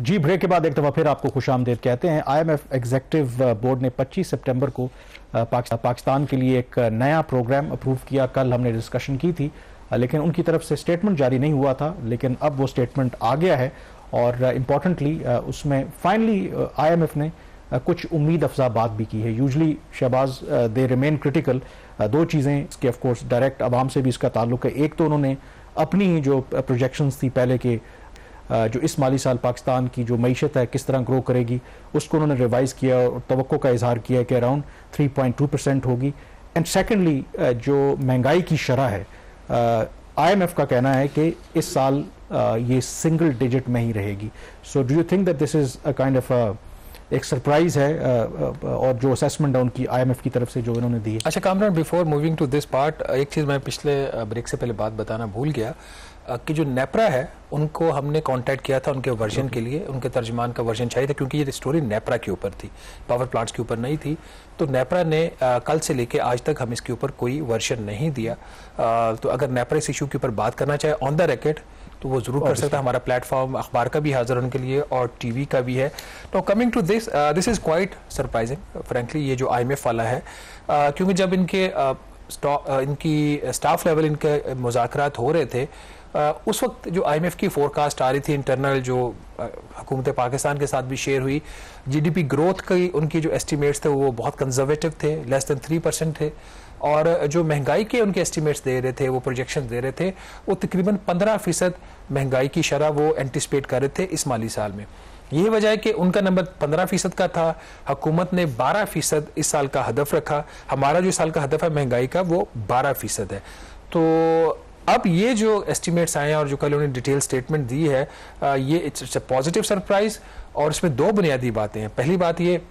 जी, ब्रेक के बाद एक दफ़ा फिर आपको खुशामदीद कहते हैं। IMF एग्जीक्यूटिव बोर्ड ने 25 सितंबर को पाकिस्तान के लिए एक नया प्रोग्राम अप्रूव किया। कल हमने डिस्कशन की थी, लेकिन उनकी तरफ से स्टेटमेंट जारी नहीं हुआ था, लेकिन अब वो स्टेटमेंट आ गया है, और इम्पॉर्टेंटली उसमें फाइनली IMF ने कुछ उम्मीद अफजा बात भी की है। Usually Shahbaz they remain critical. 2 चीज़ें इसके ऑफ कोर्स डायरेक्ट आवाम से भी इसका ताल्लुक है। एक तो उन्होंने अपनी जो प्रोजेक्शंस थी पहले के जो इस माली साल पाकिस्तान की जो मईशत है किस तरह ग्रो करेगी, उसको उन्होंने रिवाइज़ किया और तवक्को का इजहार किया कि अराउंड 3.2% होगी। एंड सेकेंडली जो महंगाई की शरह है, IMF का कहना है कि इस साल ये सिंगल डिजिट में ही रहेगी। So do you think that this is a kind of एक सरप्राइज है, और जो असेसमेंट है उनकी IMF की तरफ से जो इन्होंने दी है? अच्छा Kamran, before moving to this part, एक चीज़ मैं पिछले ब्रेक से पहले बात बताना भूल गया कि जो नेपरा है उनको हमने कांटेक्ट किया था उनके वर्जन के लिए, उनके तर्जमान का वर्जन चाहिए था, क्योंकि ये स्टोरी नेपरा के ऊपर थी, पावर प्लांट्स के ऊपर नहीं थी। तो नेपरा ने कल से लेके आज तक हम इसके ऊपर कोई वर्जन नहीं दिया। तो अगर नेपरा इस इशू के ऊपर बात करना चाहे ऑन द रिकॉर्ड तो वो ज़रूर कर सकता है। हमारा प्लेटफॉर्म अखबार का भी हाजिर उनके लिए और टीवी का भी है। तो coming to this is quite surprising frankly, ये जो IMF वाला है, क्योंकि जब इनकी स्टाफ लेवल इनके मुज़ाकरात हो रहे थे, उस वक्त जो IMF की फोरकास्ट आ रही थी इंटरनल, जो हुकूमत पाकिस्तान के साथ भी शेयर हुई, GDP ग्रोथ की उनकी जो एस्टिमेट्स थे वो बहुत कंजर्वेटिव थे, लेस दैन 3% थे, और जो महंगाई के उनके एस्टिमेट्स दे रहे थे, वो प्रोजेक्शन दे रहे थे, वो तकरीबन 15% महंगाई की शरह वो एंटिसिपेट कर रहे थे इस माली साल में। यही वजह है कि उनका नंबर 15% का था, हुकूमत ने 12% इस साल का हदफ रखा। हमारा जो साल का हदफ है महंगाई का वो 12% है। तो अब ये जो एस्टिमेट्स आए हैं और जो कल उन्होंने डिटेल स्टेटमेंट दी है, ये इट्स अ पॉजिटिव सरप्राइज, और इसमें दो बुनियादी बातें हैं। पहली बात ये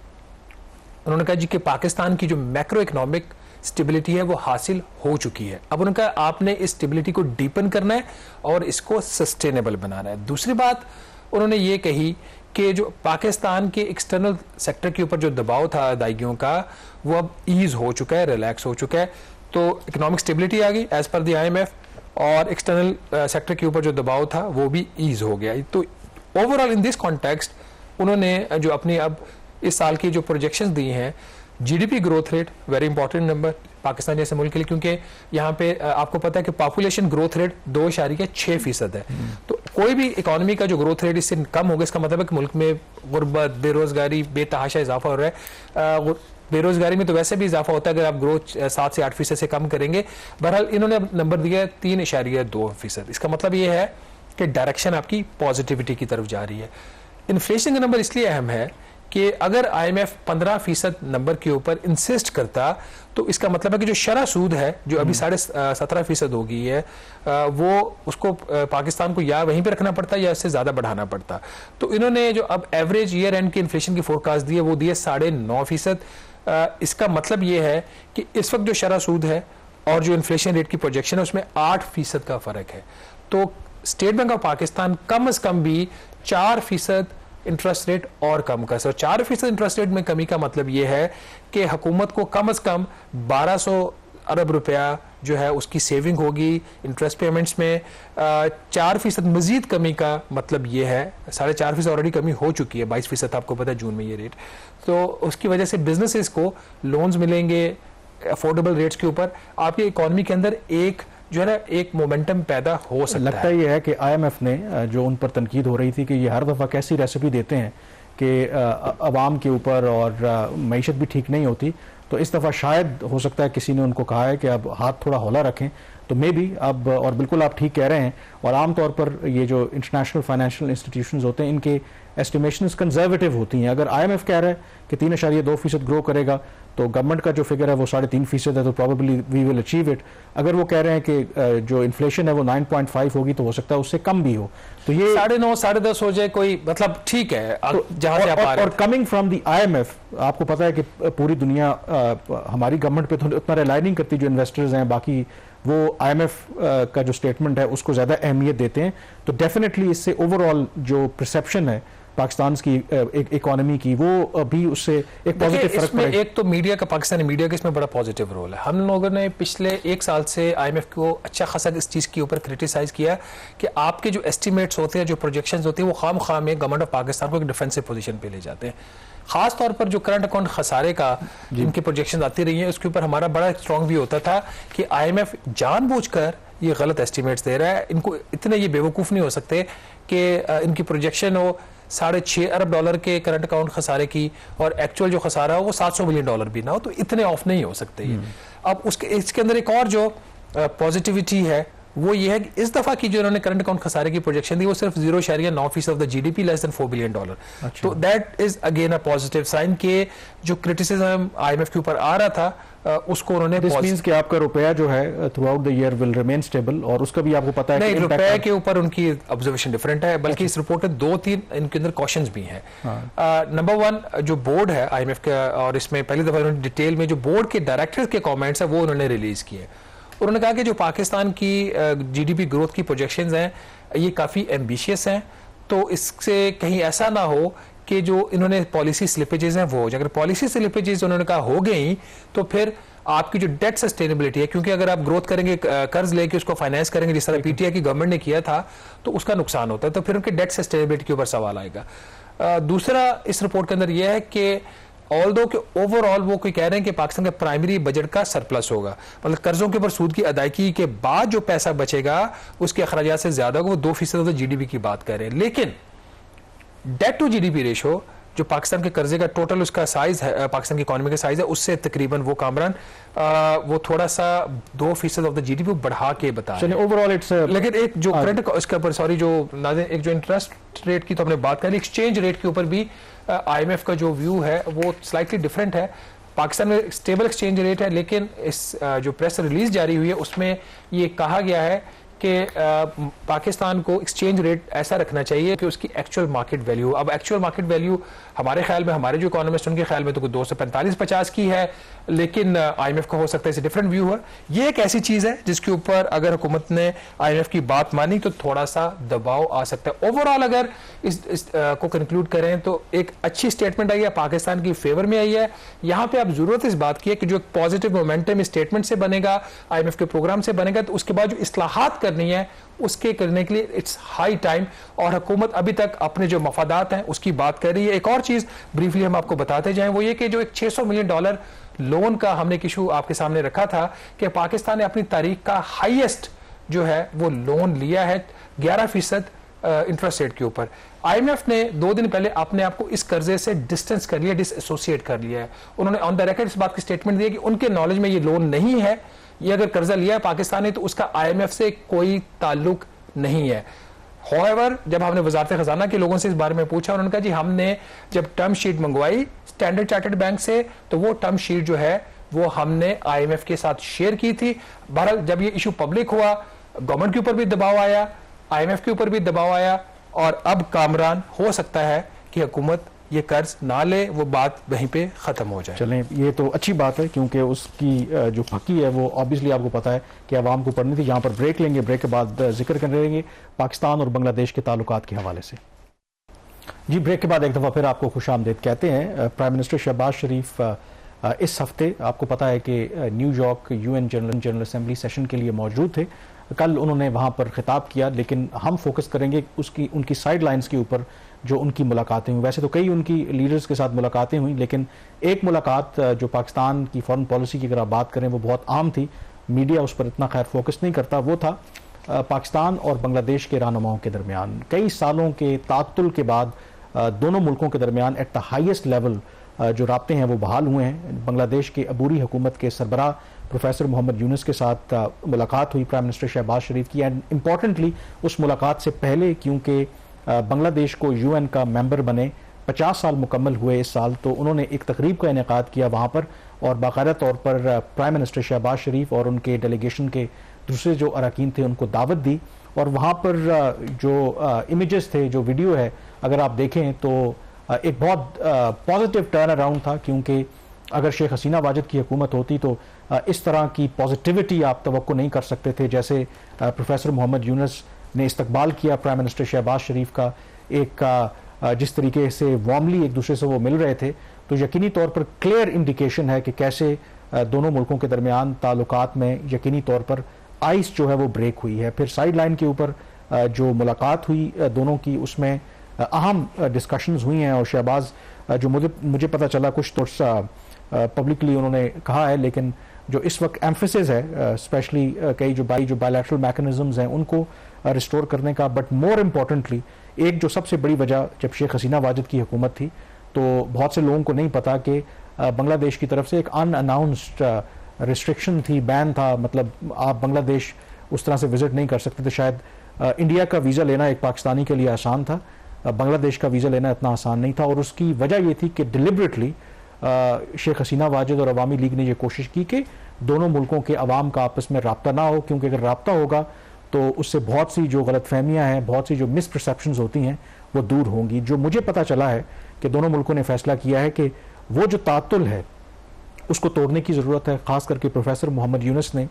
उन्होंने कहा जी कि पाकिस्तान की जो मैक्रो इकोनॉमिक स्टेबिलिटी है वो हासिल हो चुकी है। अब उन्होंने कहा आपने इस स्टेबिलिटी को डीपन करना है और इसको सस्टेनेबल बनाना है। दूसरी बात उन्होंने ये कही कि जो पाकिस्तान के एक्सटर्नल सेक्टर के ऊपर जो दबाव था अदायगियों का, वो अब ईज हो चुका है, रिलैक्स हो चुका है। तो इकोनॉमिक स्टेबिलिटी आ गई एज पर द IMF, और एक्सटर्नल सेक्टर के ऊपर जो दबाव था वो भी ईज हो गया। तो ओवरऑल इन दिस कॉन्टेक्स्ट उन्होंने जो अपनी अब इस साल की जो प्रोजेक्शंस दी हैं, GDP growth rate very important number Pakistan जैसे मुल्क के लिए, क्योंकि यहाँ पे आपको पता है कि पॉपुलेशन ग्रोथ रेट 2.6% है। तो कोई भी इकोनॉमी का जो ग्रोथ रेट इससे कम होगा, इसका मतलब है कि मुल्क में गुर्बत, बेरोजगारी, बेतहाशा इजाफा हो रहा है। बेरोजगारी में तो वैसे भी इजाफा होता है अगर आप ग्रोथ 7 से 8% से कम करेंगे। बहरहाल इन्होंने नंबर दिया 3.2%। इसका मतलब ये है कि डायरेक्शन आपकी पॉजिटिविटी की तरफ जा रही है। इन्फ्लेशन का नंबर इसलिए अहम है कि अगर IMF 15% नंबर के ऊपर इंसिस्ट करता, तो इसका मतलब है कि जो शरह सूद है जो अभी 17.5% हो गई है, वो उसको पाकिस्तान को या वहीं पे रखना पड़ता या इससे ज्यादा बढ़ाना पड़ता। तो इन्होंने जो अब एवरेज ईयर एंड की इन्फ्लेशन की फोरकास्ट दी है वो दी है 9.5%। इसका मतलब ये है कि इस वक्त जो शरह सूद है और जो इन्फ्लेशन रेट की प्रोजेक्शन है उसमें 8% का फर्क है। तो स्टेट बैंक ऑफ पाकिस्तान कम अज कम भी 4% इंटरेस्ट रेट और कम कर सकते। 4% इंटरेस्ट रेट में कमी का मतलब यह है कि हुकूमत को कम से कम 1200 अरब रुपया जो है उसकी सेविंग होगी इंटरेस्ट पेमेंट्स में। 4% मजीद कमी का मतलब ये है, 4.5% ऑलरेडी कमी हो चुकी है, 22% आपको पता है जून में ये रेट। तो उसकी वजह से बिजनेसेस को लोन्स मिलेंगे अफोर्डेबल रेट्स के ऊपर। आपकी इकोनॉमी के अंदर एक जो है ना एक मोमेंटम पैदा हो सकता है। लगता ये है कि IMF ने जो उन पर तनकीद हो रही थी कि ये हर दफ़ा कैसी रेसिपी देते हैं कि अवाम के ऊपर और मईशत भी ठीक नहीं होती, तो इस दफ़ा शायद हो सकता है किसी ने उनको कहा है कि अब हाथ थोड़ा हौला रखें। तो मे भी अब, और बिल्कुल आप ठीक कह रहे हैं, और आमतौर पर ये जो इंटरनेशनल फाइनेंशियल इंस्टीट्यूशंस होते हैं इनके एस्टिमेशंस कंजर्वेटिव होती हैं। अगर IMF कह रहा है कि 3.2% ग्रो करेगा, तो गवर्नमेंट का जो फिगर है वो 3.5% है, तो probably we will achieve it. अगर वो कह रहे हैं कि जो इन्फ्लेशन है वो 9.5 होगी, तो हो सकता है उससे कम भी हो। तो ये 9.5 10.5 हो जाए, कोई मतलब ठीक है तो जहां से आप आ रहे हैं। और कमिंग फ्रॉम द IMF, आपको पता है कि पूरी दुनिया हमारी गवर्नमेंट पे तो उतना रिलाई नहीं करती, जो इन्वेस्टर्स हैं बाकी वो IMF का जो स्टेटमेंट है उसको ज्यादा अहमियत देते हैं। तो डेफिनेटली इससे ओवरऑल जो परसेप्शन है पाकिस्तान की इकोनॉमी की, वो भी उससे एक पॉजिटिव फर्क पड़ेगा। एक तो मीडिया का, पाकिस्तानी मीडिया का इसमें बड़ा पॉजिटिव रोल है। हम लोगों ने पिछले 1 साल से IMF को अच्छा खासा इस चीज़ के ऊपर क्रिटिसाइज किया कि आपके जो एस्टिमेट्स होते हैं, जो प्रोजेक्शंस होती है, वो खाम में गवर्नमेंट ऑफ पाकिस्तान को एक डिफेंसिव पोजीशन पे ले जाते हैं। खास तौर पर जो करंट अकाउंट खसारे का इनकी प्रोजेक्शन आती रही है, उसके ऊपर हमारा बड़ा स्ट्रॉन्ग व्यू होता था कि IMF जानबूझकर ये गलत एस्टिमेट्स दे रहा है। इनको इतने ये बेवकूफ़ नहीं हो सकते कि इनकी प्रोजेक्शन हो $6.5 अरब के करंट अकाउंट खसारे की और एक्चुअल जो खसारा हो वो $700 मिलियन भी ना हो, तो इतने ऑफ नहीं हो सकते ये। अब उसके इसके अंदर एक और जो पॉजिटिविटी है वो ये है कि इस दफा की जो इन्होंने करंट अकाउंट खसारे की प्रोजेक्शन दी वो सिर्फ 0.9% of the GDP, less than $4 billion. तो that is again a positive sign के जो क्रिटिसिज्म IMF के ऊपर आ रहा था उसको उन्होंने दिस मींस कि आपका रुपया जो है through out the year will remain stable, और उसका भी आपको पता है नहीं, रुपए के ऊपर उनकी ऑब्जर्वेशन डिफरेंट है, बल्कि इस रिपोर्ट में 2-3 इनके अंदर क्वेश्चंस भी हैं। नंबर 1 जो बोर्ड है IMF का, और इसमें पहली दफा उन्होंने डिटेल में जो बोर्ड के डायरेक्टर्स के कमेंट्स है वो उन्होंने रिलीज किए। उन्होंने कहा कि जो पाकिस्तान की GDP ग्रोथ की प्रोजेक्शंस हैं ये काफ़ी एम्बिशियस हैं, तो इससे कहीं ऐसा ना हो कि जो इन्होंने पॉलिसी स्लिपेजेस हैं वो हो जाए। अगर पॉलिसी स्लिपेजेस उन्होंने कहा हो गई तो फिर आपकी जो डेट सस्टेनेबिलिटी है, क्योंकि अगर आप ग्रोथ करेंगे कर्ज लेके उसको फाइनेंस करेंगे जिस तरह पीटीआई की गवर्नमेंट ने किया था तो उसका नुकसान होता है, तो फिर उनके डेट सस्टेनेबिलिटी के ऊपर सवाल आएगा। दूसरा इस रिपोर्ट के अंदर यह है कि ऑल्दो कि ओवरऑल वो कोई कह रहे हैं कि पाकिस्तान का प्राइमरी बजट का सरप्लस होगा, मतलब कर्जों के ऊपर सूद की अदायगी के बाद जो पैसा बचेगा उसके अखराजात से ज्यादा होगा, वो 2% ऑफ जीडीपी की बात कर रहे हैं। लेकिन डेट टू जीडीपी रेशो जो पाकिस्तान के कर्जे का टोटल उसका साइज है, पाकिस्तान की इकोनॉमी का साइज है, उससे तकरीबन वो कामरान वो थोड़ा सा 2% ऑफ द जीडीपी बढ़ा के बता रहे हैं ओवरऑल इट्स। लेकिन एक जो करंट इसके ऊपर सॉरी जो नाज़रीन, एक जो इंटरेस्ट रेट की तो हमने बात करी, एक्सचेंज रेट के ऊपर भी आईएमएफ का जो व्यू है वो स्लाइटली डिफरेंट है। पाकिस्तान में स्टेबल एक्सचेंज रेट है, लेकिन इस जो प्रेस रिलीज जारी हुई है उसमें ये कहा गया है कि पाकिस्तान को एक्सचेंज रेट ऐसा रखना चाहिए कि उसकी एक्चुअल मार्केट वैल्यू। अब एक्चुअल मार्केट वैल्यू हमारे ख्याल में, हमारे जो इकोनॉमिस्ट उनके ख्याल में तो 245-50 की है, लेकिन आईएमएफ का हो सकता है इसे डिफरेंट व्यू है। ये एक ऐसी चीज है जिसके ऊपर अगर हुकूमत ने आईएमएफ की बात मानी तो थोड़ा सा दबाव आ सकता है। ओवरऑल अगर इस को कंक्लूड करें तो एक अच्छी स्टेटमेंट आई है, पाकिस्तान की फेवर में आई है। यहाँ पे अब जरूरत इस बात की है कि जो एक पॉजिटिव मोमेंटम इस स्टेटमेंट से बनेगा, आईएमएफ के प्रोग्राम से बनेगा, तो उसके बाद जो इस्लाहात करनी है उसके करने के लिए इट्स हाई टाइम। और हुकूमत अभी तक अपने जो मफादात हैं उसकी बात कर रही है। एक और चीज ब्रीफली हम आपको बताते जाएं, वो ये कि जो एक $600 मिलियन लोन का हमने एक इशू आपके सामने रखा था कि पाकिस्तान ने अपनी तारीख का हाईएस्ट जो है वो लोन लिया है 11% इंटरेस्ट रेट के ऊपर। आईएमएफ ने 2 दिन पहले अपने आप को इस कर्जे से डिस्टेंस कर लिया, डिसएसोसिएट कर लिया है। उन्होंने ऑन द रिकॉर्ड इस बात की स्टेटमेंट दी कि उनके नॉलेज में ये लोन नहीं है, ये अगर कर्जा लिया है पाकिस्तान ने तो उसका आईएमएफ से कोई ताल्लुक नहीं है। However, जब हमने वजारत खजाना के लोगों से इस बारे में पूछा, उन्होंने कहा जी हमने जब टर्म शीट मंगवाई स्टैंडर्ड चार्टर्ड बैंक से तो वो टर्म शीट जो है वो हमने आईएमएफ के साथ शेयर की थी। बहरहाल जब ये इशू पब्लिक हुआ, गवर्नमेंट के ऊपर भी दबाव आया, आईएमएफ के ऊपर भी दबाव आया, और अब कामरान हो सकता है कि हुकूमत ये कर्ज ना ले, वो बात वहीं पे खत्म हो जाए। चलें, ये तो अच्छी बात है क्योंकि उसकी जो फकी है वो ऑब्वियसली आपको पता है कि आवाम को पढ़नी थी। यहाँ पर ब्रेक लेंगे, ब्रेक के बाद जिक्र करेंगे पाकिस्तान और बांग्लादेश के ताल्लुकात के हवाले से। जी, ब्रेक के बाद एक दफ़ा फिर आपको खुशामदीद कहते हैं। प्राइम मिनिस्टर शहबाज शरीफ इस हफ्ते आपको पता है कि New York UN general assembly session के लिए मौजूद थे। कल उन्होंने वहाँ पर खिताब किया, लेकिन हम फोकस करेंगे उनकी साइड लाइन्स के ऊपर जो उनकी मुलाकातें हुई। वैसे तो कई उनकी लीडर्स के साथ मुलाकातें हुई, लेकिन एक मुलाकात जो पाकिस्तान की फॉरेन पॉलिसी की अगर आप बात करें वो बहुत आम थी, मीडिया उस पर इतना खैर फोकस नहीं करता। वो था पाकिस्तान और बांग्लादेश के रहनुमाओं के दरमियान कई सालों के तातुल के बाद दोनों मुल्कों के दरमियान एट द हाईएस्ट लेवल जो राब्ते हैं वो बहाल हुए हैं। बांग्लादेश के अबूरी हुकूमत के सरबराह प्रोफेसर मोहम्मद यूनुस के साथ मुलाकात हुई प्राइम मिनिस्टर शहबाज शरीफ की। एंड इम्पॉर्टेंटली उस मुलाकात से पहले, क्योंकि बांग्लादेश को यूएन का मेंबर बने 50 साल मुकम्मल हुए इस साल, तो उन्होंने एक तकरीब का इनेकाद किया वहाँ पर, और बाकायदा तौर पर प्राइम मिनिस्टर शहबाज शरीफ और उनके डेलीगेशन के दूसरे जो अरकान थे उनको दावत दी। और वहाँ पर जो इमेजेस थे, जो वीडियो है, अगर आप देखें तो एक बहुत पॉजिटिव टर्न अराउंड था, क्योंकि अगर शेख हसीना वाजिद की हुकूमत होती तो इस तरह की पॉजिटिविटी आप तवक्को नहीं कर सकते थे जैसे प्रोफेसर मोहम्मद यूनुस ने इस्तकबाल किया प्राइम मिनिस्टर शहबाज शरीफ का। एक जिस तरीके से वार्मली एक दूसरे से वो मिल रहे थे, तो यकीनी तौर पर क्लियर इंडिकेशन है कि कैसे दोनों मुल्कों के दरमियान ताल्लुकात में यकीनी तौर पर आइस जो है वो ब्रेक हुई है। फिर साइड लाइन के ऊपर जो मुलाकात हुई दोनों की, उसमें अहम डिस्कशंस हुई हैं, और शहबाज जो मुझे पता चला कुछ तो पब्लिकली उन्होंने कहा है, लेकिन जो इस वक्त एम्फेसिस है स्पेशली कई जो बायलैटरल मैकेनिज्म्स हैं उनको रिस्टोर करने का। बट मोर इम्पॉर्टेंटली एक जो सबसे बड़ी वजह, जब शेख हसीना वाजिद की हुकूमत थी तो बहुत से लोगों को नहीं पता कि बांग्लादेश की तरफ से एक अनअनाउंस्ड रिस्ट्रिक्शन थी, बैन था, मतलब आप बांग्लादेश उस तरह से विजिट नहीं कर सकते थे। शायद इंडिया का वीज़ा लेना एक पाकिस्तानी के लिए आसान था, बांग्लादेश का वीज़ा लेना इतना आसान नहीं था। और उसकी वजह ये थी कि डिलिबरेटली शेख हसीना वाजिद और अवामी लीग ने यह कोशिश की कि दोनों मुल्कों के अवाम का आपस में रब्ता ना हो, क्योंकि अगर रब्ता होगा तो उससे बहुत सी जो गलतफहमियाँ हैं, बहुत सी जो मिसपरसेप्शंस होती हैं वो दूर होंगी। जो मुझे पता चला है कि दोनों मुल्कों ने फैसला किया है कि वो जो तातुल है उसको तोड़ने की ज़रूरत है। ख़ास करके प्रोफेसर मोहम्मद यूनुस ने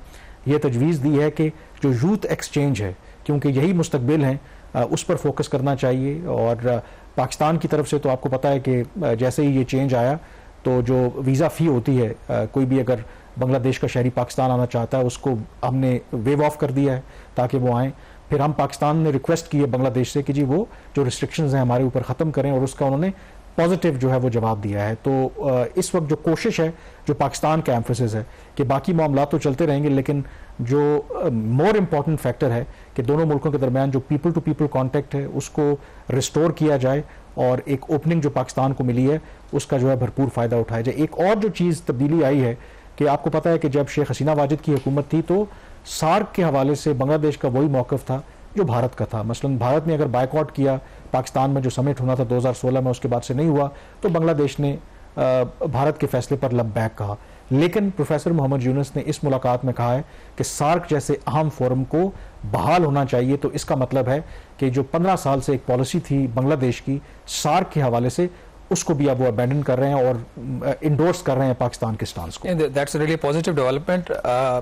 यह तजवीज़ दी है कि जो यूथ एक्सचेंज है, क्योंकि यही मुस्तकबिल हैं उस पर फोकस करना चाहिए। और पाकिस्तान की तरफ से तो आपको पता है कि जैसे ही ये चेंज आया तो जो वीज़ा फ़ी होती है, कोई भी अगर बांग्लादेश का शहरी पाकिस्तान आना चाहता है उसको हमने वेव ऑफ कर दिया है ताकि वो आएँ। फिर हम पाकिस्तान ने रिक्वेस्ट की है बांग्लादेश से कि जी वो जो रिस्ट्रिक्शंस हैं हमारे ऊपर ख़त्म करें, और उसका उन्होंने पॉजिटिव जो है वो जवाब दिया है। तो इस वक्त जो कोशिश है, जो पाकिस्तान का एम्फेसिस है कि बाकी मामला तो चलते रहेंगे, लेकिन जो मोर इम्पॉर्टेंट फैक्टर है कि दोनों मुल्कों के दरमियान जो पीपल टू पीपल कॉन्टेक्ट है उसको रिस्टोर किया जाए, और एक ओपनिंग जो पाकिस्तान को मिली है उसका जो है भरपूर फ़ायदा उठाया जाए। एक और जो चीज़ तब्दीली आई है कि आपको पता है कि जब शेख हसीना वाजिद की हुकूमत थी तो सार्क के हवाले से बांग्लादेश का वही मौक़िफ़ था जो भारत का था। मसलन भारत ने अगर बायकॉट किया पाकिस्तान में जो समिट होना था 2016 में, उसके बाद से नहीं हुआ, तो बांग्लादेश ने भारत के फैसले पर लबैक कहा। लेकिन प्रोफेसर मोहम्मद यूनुस ने इस मुलाकात में कहा है कि सार्क जैसे अहम फोरम को बहाल होना चाहिए। तो इसका मतलब है कि जो 15 साल से एक पॉलिसी थी बांग्लादेश की सार्क के हवाले से, उसको भी अब वो अबैंडन कर रहे हैं और इंडोर्स कर रहे हैं पाकिस्तान के स्टांस को। That's really positive development.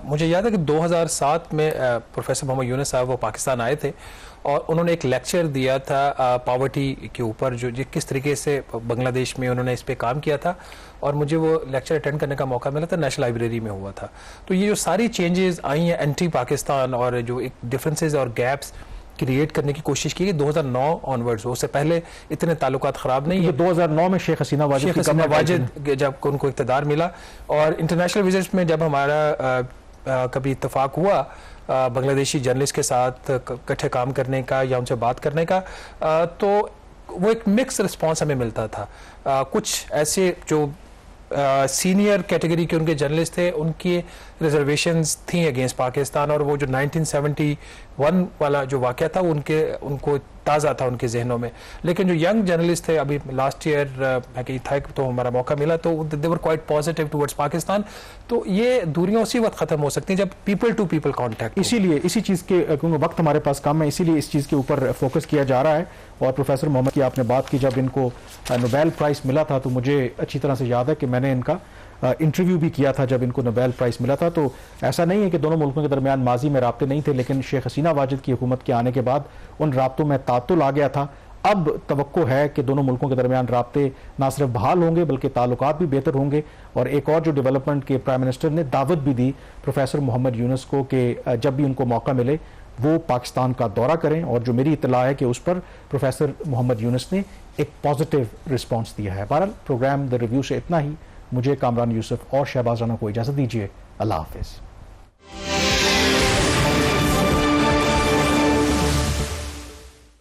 मुझे याद है कि 2007 में प्रोफेसर मोहम्मद यूनुस साहब वो पाकिस्तान आए थे और उन्होंने एक लेक्चर दिया था पॉवर्टी के ऊपर, जो किस तरीके से बांग्लादेश में उन्होंने इस पे काम किया था, और मुझे वो लेक्चर अटेंड करने का मौका मिला था, नेशनल लाइब्रेरी में हुआ था। तो ये जो सारी चेंजेस आई हैं एंटी पाकिस्तान और जो एक डिफरेंसेस और गैप्स क्रिएट करने की कोशिश की 2009 ऑनवर्ड्स, उससे पहले इतने ताल्लुकात ख़राब नहीं है। 2009 में शेख हसीना वाजिद जब उनको इक़्तिदार मिला, और इंटरनेशनल विजिट्स में जब हमारा कभी इत्तेफाक हुआ बांग्लादेशी जर्नलिस्ट के साथ इकट्ठे काम करने का या उनसे बात करने का, तो वो एक मिक्स रिस्पॉन्स हमें मिलता था। कुछ ऐसे जो सीनियर कैटेगरी के उनके जर्नलिस्ट थे, उनकी रिजर्वेशंस थी अगेंस्ट पाकिस्तान, और वो जो 1971 वाला जो वाक़या था उनको ताज़ा था उनके जहनों में। लेकिन जो यंग जर्नलिस्ट थे, अभी लास्ट ईयर मैं कहीं था तो हमारा मौका मिला, तो they were quite positive towards Pakistan. तो ये दूरियां उसी वक्त ख़त्म हो सकती हैं जब पीपल टू पीपल कॉन्टैक्ट। इसीलिए इसी चीज़ के, क्योंकि वक्त हमारे पास कम है, इसीलिए इस चीज़ के ऊपर फोकस किया जा रहा है। और प्रोफेसर मोहम्मद की आपने बात की, जब इनको नोबेल प्राइज़ मिला था तो मुझे अच्छी तरह से याद है कि मैंने इनका इंटरव्यू भी किया था जब इनको नोबेल प्राइज़ मिला था। तो ऐसा नहीं है कि दोनों मुल्कों के दरमियान माजी में राब्ते नहीं थे, लेकिन शेख हसीना वाजिद की हुकूमत के आने के बाद उन राब्तों में तातुल आ गया था। अब तवक्को है कि दोनों मुल्कों के दरमियान राब्ते ना सिर्फ बहाल होंगे बल्कि ताल्लुकात भी बेहतर होंगे। और एक और जो डेवलपमेंट के प्राइम मिनिस्टर ने दावत भी दी प्रोफेसर मोहम्मद यूनुस को कि जब भी उनको मौका मिले वो पाकिस्तान का दौरा करें, और जो मेरी इत्तला है कि उस पर प्रोफेसर मोहम्मद यूनुस ने एक पॉजिटिव रिस्पॉन्स दिया है। बहरहाल प्रोग्राम द रिव्यू से इतना ही। मुझे कामरान यूसुफ और शहबाज राना को इजाज़त दीजिए। अल्लाह हाफिज़।